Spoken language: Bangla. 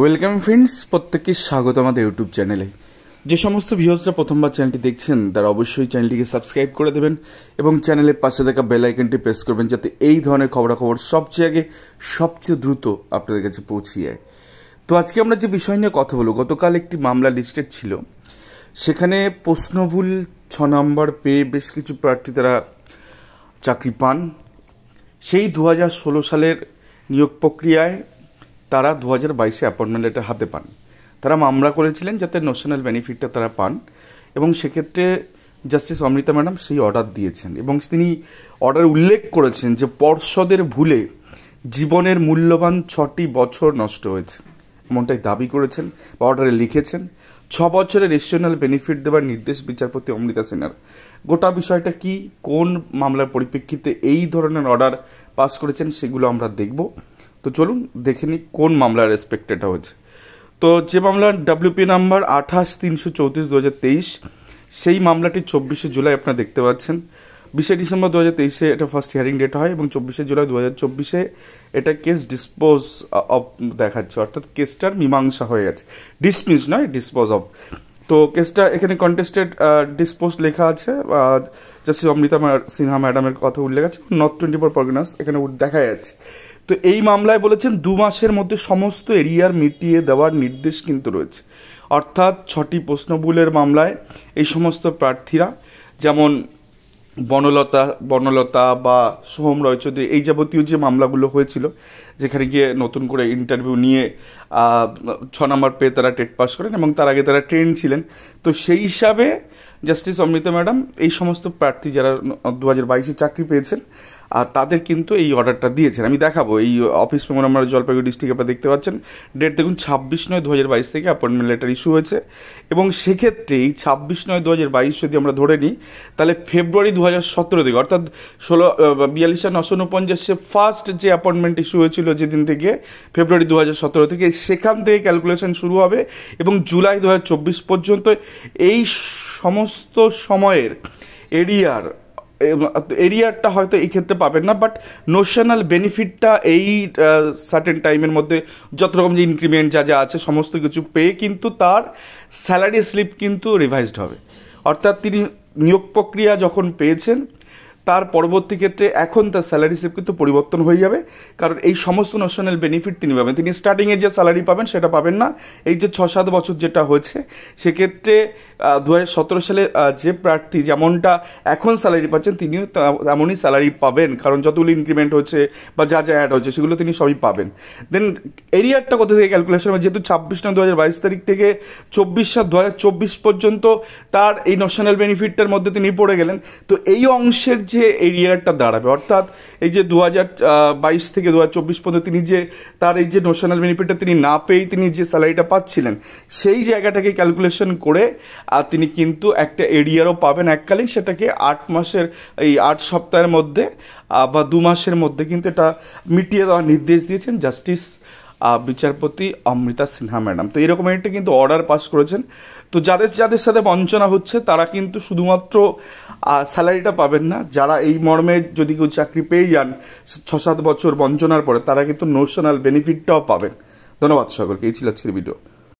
ওয়েলকাম ফ্রেন্ডস, প্রত্যেককে স্বাগত আমাদের ইউটিউব চ্যানেলে। যে সমস্ত ভিউয়ার্সরা প্রথমবার চ্যানেলটি দেখছেন তারা অবশ্যই চ্যানেলটিকে সাবস্ক্রাইব করে দেবেন এবং চ্যানেলের পাশে থাকা বেল আইকনটি প্রেস করবেন যাতে এই ধরনের খবরাখবর সবচেয়ে আগে সবচেয়ে দ্রুত আপনাদের কাছে পৌঁছে যায়। তো আজকে আমরা যে বিষয় নিয়ে কথা বলব, গতকাল একটি মামলা লিস্টেড ছিল, সেখানে প্রশ্নভুল 6 নম্বর পেয়ে বেশ কিছু প্রার্থী তারা চাকরি পান। সেই 2016 সালের নিয়োগ প্রক্রিয়ায় তারা 2022-এ অ্যাপয়েন্টমেন্ট লেটার হাতে পান। তারা মামলা করেছিলেন যাতে ন্যাশনাল বেনিফিটটা তারা পান এবং সেক্ষেত্রে জাস্টিস অমৃতা ম্যাডাম সেই অর্ডার দিয়েছেন এবং তিনি অর্ডার উল্লেখ করেছেন যে পর্ষদের ভুলে জীবনের মূল্যবান 6টি বছর নষ্ট হয়েছে, এমনটাই দাবি করেছেন বা অর্ডারে লিখেছেন। 6 বছরের ন্যাশনাল বেনিফিট দেওয়ার নির্দেশ বিচারপতি অমৃতা সিনহার। গোটা বিষয়টা কি, কোন মামলার পরিপ্রেক্ষিতে এই ধরনের অর্ডার পাস করেছেন সেগুলো আমরা দেখব। তো চলুন দেখে নিই কোন মামলার রেসপেক্ট এটা হচ্ছে। তো যে মামলার WP নাম্বার 28-334/2023, সেই মামলাটি 24শে জুলাই আপনারা দেখতে পাচ্ছেন। 20শে ডিসেম্বর 2023-এ এটা ফার্স্ট হিয়ারিং ডেট হয় এবং 24শে জুলাই 2024-এ এটা কেস ডিসপোজ অফ দেখাচ্ছে, অর্থাৎ কেসটার মীমাংসা হয়ে গেছে, ডিসমিস নয়, ডিসপোজ অফ। তো কেসটা এখানে কন্টেস্টেড ডিসপোজ লেখা আছে, জাস্টিস অমৃতা সিনহা ম্যাডামের কথা উল্লেখ আছে, নর্থ 24 পরগনাস এখানে দেখা যাচ্ছে। তো এই মামলায় বলেছেন 2 মাসের মধ্যে সমস্ত এরিয়ার মিটিয়ে দেওয়ার নির্দেশ কিন্তু রয়েছে, অর্থাৎ 6টি প্রশ্নভুলের মামলায় এই সমস্ত প্রার্থীরা, যেমন বনলতা বা সোহম রয়চৌধুরী, এই যাবতীয় যে মামলাগুলো হয়েছিল যেখানে গিয়ে নতুন করে ইন্টারভিউ নিয়ে 6 নম্বর পেয়ে তারা টেট পাস করেন এবং তার আগে তারা ট্রেন ছিলেন। তো সেই হিসাবে জাস্টিস অমৃতা ম্যাডাম এই সমস্ত প্রার্থী যারা 2022-এ চাকরি পেয়েছেন আর তাদের কিন্তু এই অর্ডারটা দিয়েছেন। আমি দেখাবো এই অফিস মেমোরান্ডাম জলপাইগুড়ি ডিস্ট্রিক্ট, আপনারা দেখতে পাচ্ছেন ডেট দেখুন 26/9/2022 থেকে অ্যাপয়েন্টমেন্ট লেটার ইস্যু হয়েছে এবং সেক্ষেত্রে এই 26/9/2022 যদি আমরা ধরে নিই তাহলে ফেব্রুয়ারি 2017 থেকে, অর্থাৎ 42,949 ফার্স্ট যে অ্যাপয়েন্টমেন্ট ইস্যু হয়েছিল যেদিন থেকে, ফেব্রুয়ারি 2017 থেকে, সেখান থেকে ক্যালকুলেশন শুরু হবে এবং জুলাই 2024 পর্যন্ত এই সমস্ত সময়ের এরিয়ারটা হয়তো এই ক্ষেত্রে পাবেন না, বাট ন্যাশনাল বেনিফিটটা এই সার্টেন টাইমের মধ্যে যত রকম যে ইনক্রিমেন্ট যা যা আছে সমস্ত কিছু পেয়ে কিন্তু তার স্যালারি স্লিপ কিন্তু রিভাইজড হবে। অর্থাৎ তিনি নিয়োগ প্রক্রিয়া যখন পেয়েছেন তার পরবর্তী ক্ষেত্রে এখন তার স্যালারি স্লিপ কিন্তু পরিবর্তন হয়ে যাবে, কারণ এই সমস্ত ন্যাশনাল বেনিফিট তিনি পাবেন। তিনি স্টার্টিংয়ে যে স্যালারি পাবেন সেটা পাবেন না। এই যে 6-7 বছর যেটা হয়েছে সেক্ষেত্রে 2017 সালে যে প্রার্থী যেমনটা এখন স্যালারি পাচ্ছেন তিনিও তেমনই স্যালারি পাবেন, কারণ যতগুলো ইনক্রিমেন্ট হচ্ছে বা যা যা অ্যাড হচ্ছে সেগুলো তিনি সবই পাবেন। দেন এরিয়ারটা কোথা থেকে ক্যালকুলেশন হবে, যেহেতু 26/9/2022 তারিখ থেকে 24/7/2024 পর্যন্ত তার এই ন্যাশনাল বেনিফিটটার মধ্যে তিনি পড়ে গেলেন। তো এই অংশের যে এরিয়ারটা দাঁড়াবে, অর্থাৎ এই যে 2022 থেকে 2024 পর্যন্ত তিনি যে তার এই যে ন্যাশনাল বেনিফিটটা তিনি না পেয়েই তিনি যে স্যালারিটা পাচ্ছিলেন সেই জায়গাটাকে ক্যালকুলেশন করে আর তিনি কিন্তু একটা এরিয়ারও পাবেন এককালীন, সেটাকে 8 মাসের এই 8 সপ্তাহের মধ্যে বা 2 মাসের মধ্যে কিন্তু এটা মিটিয়ে দেওয়ার নির্দেশ দিয়েছেন জাস্টিস বিচারপতি অমৃতা সিনহা ম্যাডাম। তো এরকম একটা কিন্তু অর্ডার পাস করেছেন। তো যাদের যাদের সাথে বঞ্চনা হচ্ছে তারা কিন্তু শুধুমাত্র স্যালারিটা পাবেন না, যারা এই মর্মে যদি কেউ চাকরি পেয়ে যান 6-7 বছর বঞ্চনার পরে তারা কিন্তু ন্যাশনাল বেনিফিটটাও পাবেন। ধন্যবাদ সকলকে, এই ছিল আজকের ভিডিও।